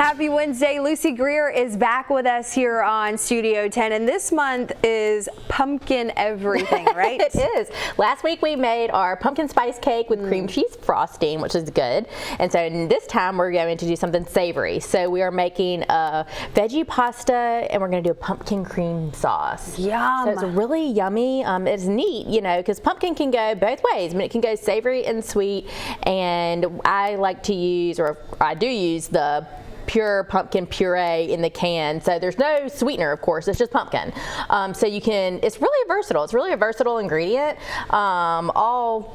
Happy Wednesday. Lucy Greer is back with us here on Studio 10, and this month is pumpkin everything, right? It is. Last week we made our pumpkin spice cake with cream cheese frosting, which is good. And so this time we're going to do something savory. So we are making a veggie pasta, and we're going to do a pumpkin cream sauce. Yum. So it's really yummy. It's neat, you know, because pumpkin can go both ways. I mean, it can go savory and sweet, and I like to use, or I do use, the pure pumpkin puree in the can. So there's no sweetener, of course, it's just pumpkin. So you can, it's really versatile. It's really a versatile ingredient, all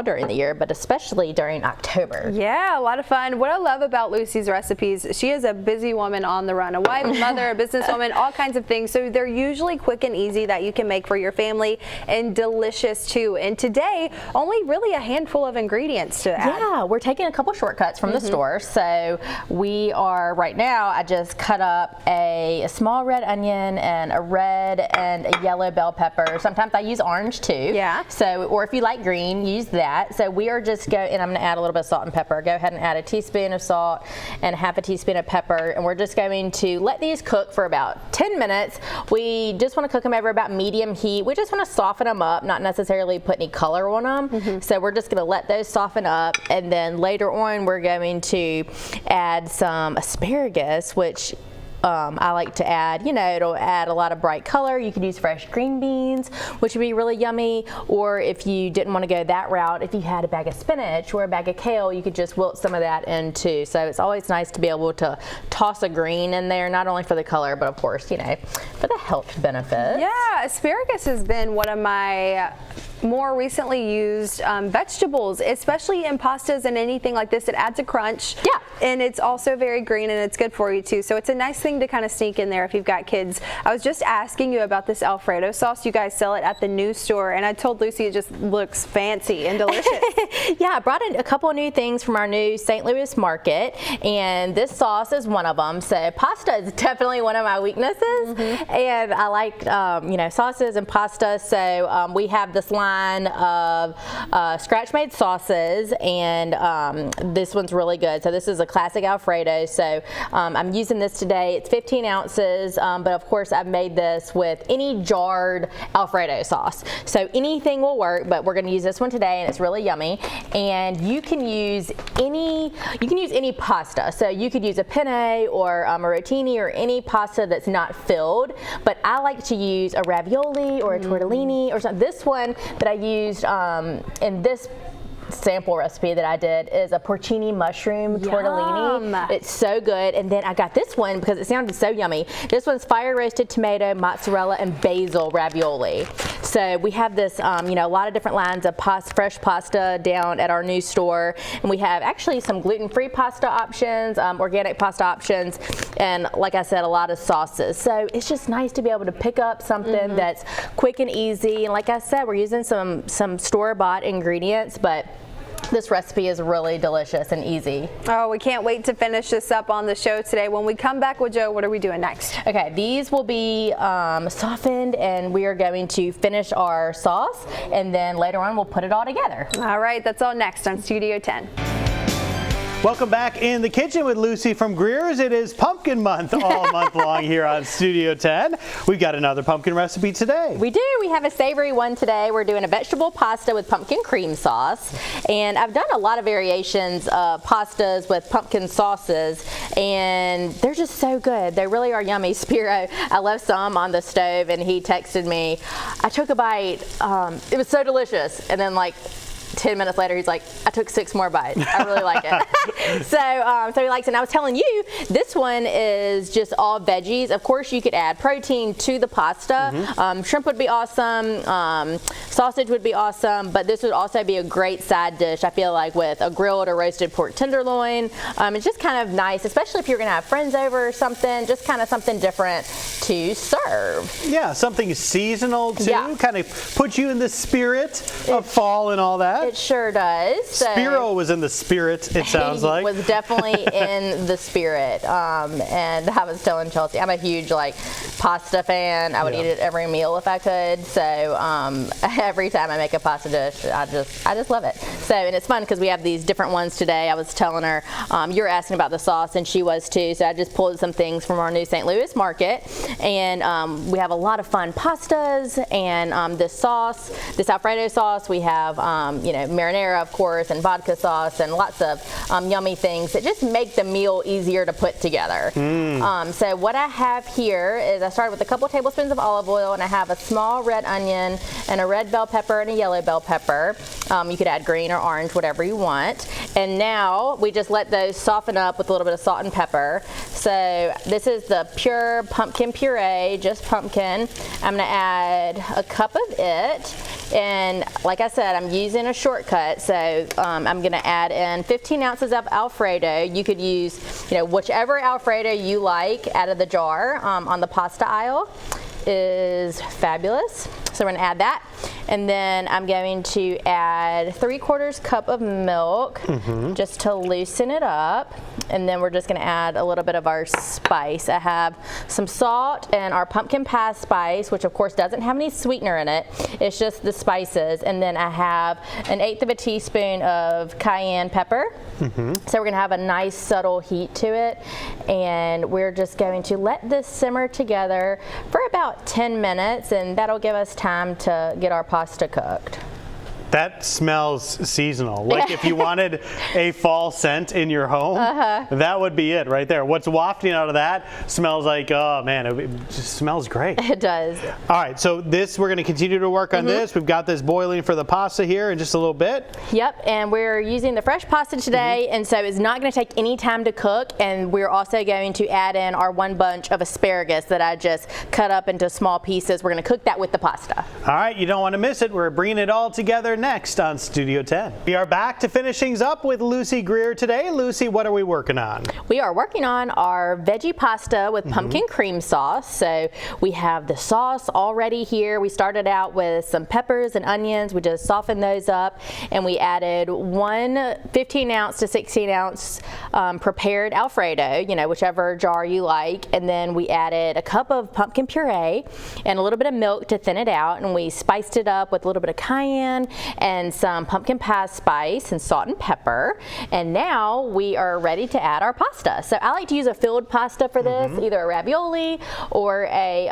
during the year, but especially during October. Yeah, a lot of fun. What I love about Lucy's recipes, she is a busy woman on the run, a wife, a mother, a businesswoman, all kinds of things. So they're usually quick and easy that you can make for your family, and delicious too. And today, only really a handful of ingredients to add. Yeah, we're taking a couple shortcuts from the store. So we are, right now, I just cut up a small red onion and a red and a yellow bell pepper. Sometimes I use orange too. Yeah. So, or if you like green, use that. So we are just and I'm going to add a little bit of salt and pepper. Go ahead and add a teaspoon of salt and half a teaspoon of pepper, and we're just going to let these cook for about 10 minutes. We just want to cook them over about medium heat. We just want to soften them up, not necessarily put any color on them. So we're just going to let those soften up, and then later on we're going to add some asparagus, which I like to add. You know, it'll add a lot of bright color. You could use fresh green beans, which would be really yummy. Or if you didn't want to go that route, if you had a bag of spinach or a bag of kale, you could just wilt some of that in too. So it's always nice to be able to toss a green in there, not only for the color, but of course, you know, for the health benefits. Yeah, asparagus has been one of my more recently used vegetables, especially in pastas and anything like this. It adds a crunch. Yeah. And it's also very green, and it's good for you too. So it's a nice thing to kind of sneak in there if you've got kids. I was just asking you about this Alfredo sauce. You guys sell it at the new store, and I told Lucy it just looks fancy and delicious. Yeah, I brought in a couple of new things from our new St. Louis market, and this sauce is one of them. So pasta is definitely one of my weaknesses, and I like sauces and pasta. So we have this line of scratch-made sauces, and this one's really good. So this is a classic Alfredo. So I'm using this today. It's 15 ounces, but of course I've made this with any jarred Alfredo sauce. So anything will work, but we're going to use this one today, and it's really yummy. And you can use any pasta. So you could use a penne or a rotini or any pasta that's not filled. But I like to use a ravioli or a tortellini or something. This one that I used in this sample recipe that I did is a porcini mushroom tortellini. It's so good. And then I got this one because it sounded so yummy. This one's fire roasted tomato, mozzarella, and basil ravioli. So we have this, a lot of different lines of fresh pasta down at our new store, and we have actually some gluten-free pasta options, organic pasta options, and like I said, a lot of sauces. So it's just nice to be able to pick up something that's quick and easy. And like I said, we're using some store-bought ingredients, but this recipe is really delicious and easy. Oh, we can't wait to finish this up on the show today. When we come back with Joe, what are we doing next? Okay, these will be softened, and we are going to finish our sauce, and then later on we'll put it all together. All right, that's all next on Studio 10. Welcome back in the kitchen with Lucy from Greer's. It is pumpkin month all month long here on Studio 10. We've got another pumpkin recipe today. We do. We have a savory one today. We're doing a vegetable pasta with pumpkin cream sauce. And I've done a lot of variations of pastas with pumpkin sauces, and they're just so good. They really are yummy. Spiro, I left some on the stove, and he texted me. I took a bite. It was so delicious. And then 10 minutes later, he's like, I took 6 more bites. I really like it. So he likes it. And I was telling you, this one is just all veggies. Of course, you could add protein to the pasta. Shrimp would be awesome. Sausage would be awesome. But this would also be a great side dish, I feel like, with a grilled or roasted pork tenderloin. It's just kind of nice, especially if you're going to have friends over or something, just kind of something different to serve. Yeah, something seasonal too. Yeah. Kind of put you in the spirit of fall and all that. It sure does. So Spiro was in the spirit, it sounds like. Was definitely in the spirit. And I was telling Chelsea, I'm a huge pasta fan. I would eat it every meal if I could. So every time I make a pasta dish, I just love it. So, and it's fun because we have these different ones today. I was telling her, you were asking about the sauce, and she was too. So I just pulled some things from our new St. Louis market, and we have a lot of fun pastas and this sauce, this Alfredo sauce. We have marinara, of course, and vodka sauce, and lots of yummy things that just make the meal easier to put together. So what I have here is I started with a couple tablespoons of olive oil, and I have a small red onion and a red bell pepper and a yellow bell pepper. You could add green or orange, whatever you want. And now we just let those soften up with a little bit of salt and pepper. So this is the pure pumpkin puree, just pumpkin. I'm gonna add a cup of it. And like I said, I'm using a shortcut, so I'm gonna add in 15 ounces of Alfredo. You could use, whichever Alfredo you like out of the jar on the pasta aisle is fabulous. So we're gonna add that. And then I'm going to add 3/4 cup of milk just to loosen it up. And then we're just gonna add a little bit of our spice. I have some salt and our pumpkin pie spice, which of course doesn't have any sweetener in it. It's just the spices. And then I have 1/8 of a teaspoon of cayenne pepper. So we're gonna have a nice subtle heat to it. And we're just going to let this simmer together for about 10 minutes, and that'll give us time to get our pasta cooked. That smells seasonal. Like if you wanted a fall scent in your home, that would be it right there. What's wafting out of that smells like, oh man, it just smells great. It does. All right, so we're going to continue to work on this. We've got this boiling for the pasta here in just a little bit. Yep, and we're using the fresh pasta today, and so it's not going to take any time to cook, and we're also going to add in our 1 bunch of asparagus that I just cut up into small pieces. We're going to cook that with the pasta. All right, you don't want to miss it. We're bringing it all together next on Studio 10. We are back to finish things up with Lucy Greer today. Lucy, what are we working on? We are working on our veggie pasta with pumpkin cream sauce. So we have the sauce already here. We started out with some peppers and onions. We just softened those up, and we added 1 15-ounce to 16-ounce prepared Alfredo, whichever jar you like. And then we added a cup of pumpkin puree and a little bit of milk to thin it out, and we spiced it up with a little bit of cayenne and some pumpkin pie spice and salt and pepper. And now we are ready to add our pasta. So I like to use a filled pasta for this, either a ravioli or a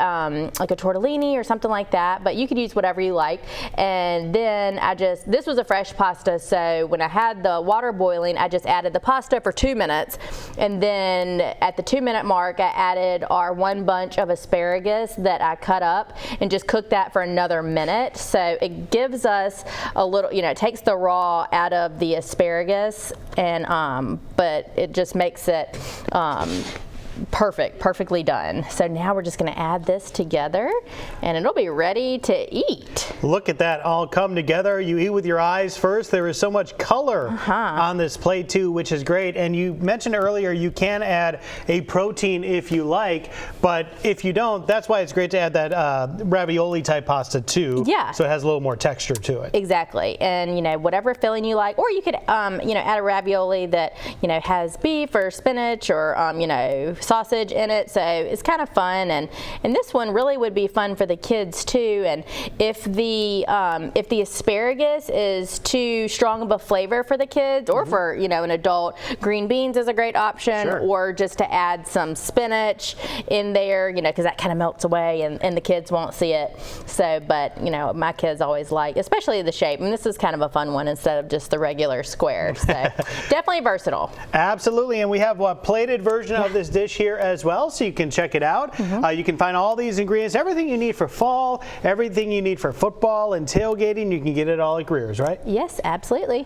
like a tortellini or something like that, but you could use whatever you like. And then this was a fresh pasta, so when I had the water boiling, I just added the pasta for 2 minutes. And then at the 2-minute mark, I added our 1 bunch of asparagus that I cut up and just cooked that for another minute. So it gives us a little, it takes the raw out of the asparagus, and but it just makes it perfectly done. So now we're just going to add this together, and it'll be ready to eat. Look at that all come together. You eat with your eyes first. There is so much color on this plate too, which is great. And you mentioned earlier you can add a protein if you like, but if you don't, that's why it's great to add that ravioli type pasta too. Yeah. So it has a little more texture to it. Exactly. And whatever filling you like, or you could add a ravioli that has beef or spinach or sausage in it, so it's kind of fun, and this one really would be fun for the kids too. And if the asparagus is too strong of a flavor for the kids, or for an adult, green beans is a great option, or just to add some spinach in there, because that kind of melts away and the kids won't see it. So, but my kids always like, especially the shape, and this is kind of a fun one instead of just the regular square. So definitely versatile. Absolutely, and we have a plated version of this dish here as well, so you can check it out. You can find all these ingredients, everything you need for fall, everything you need for football and tailgating. You can get it all at Greer's, right? Yes, absolutely.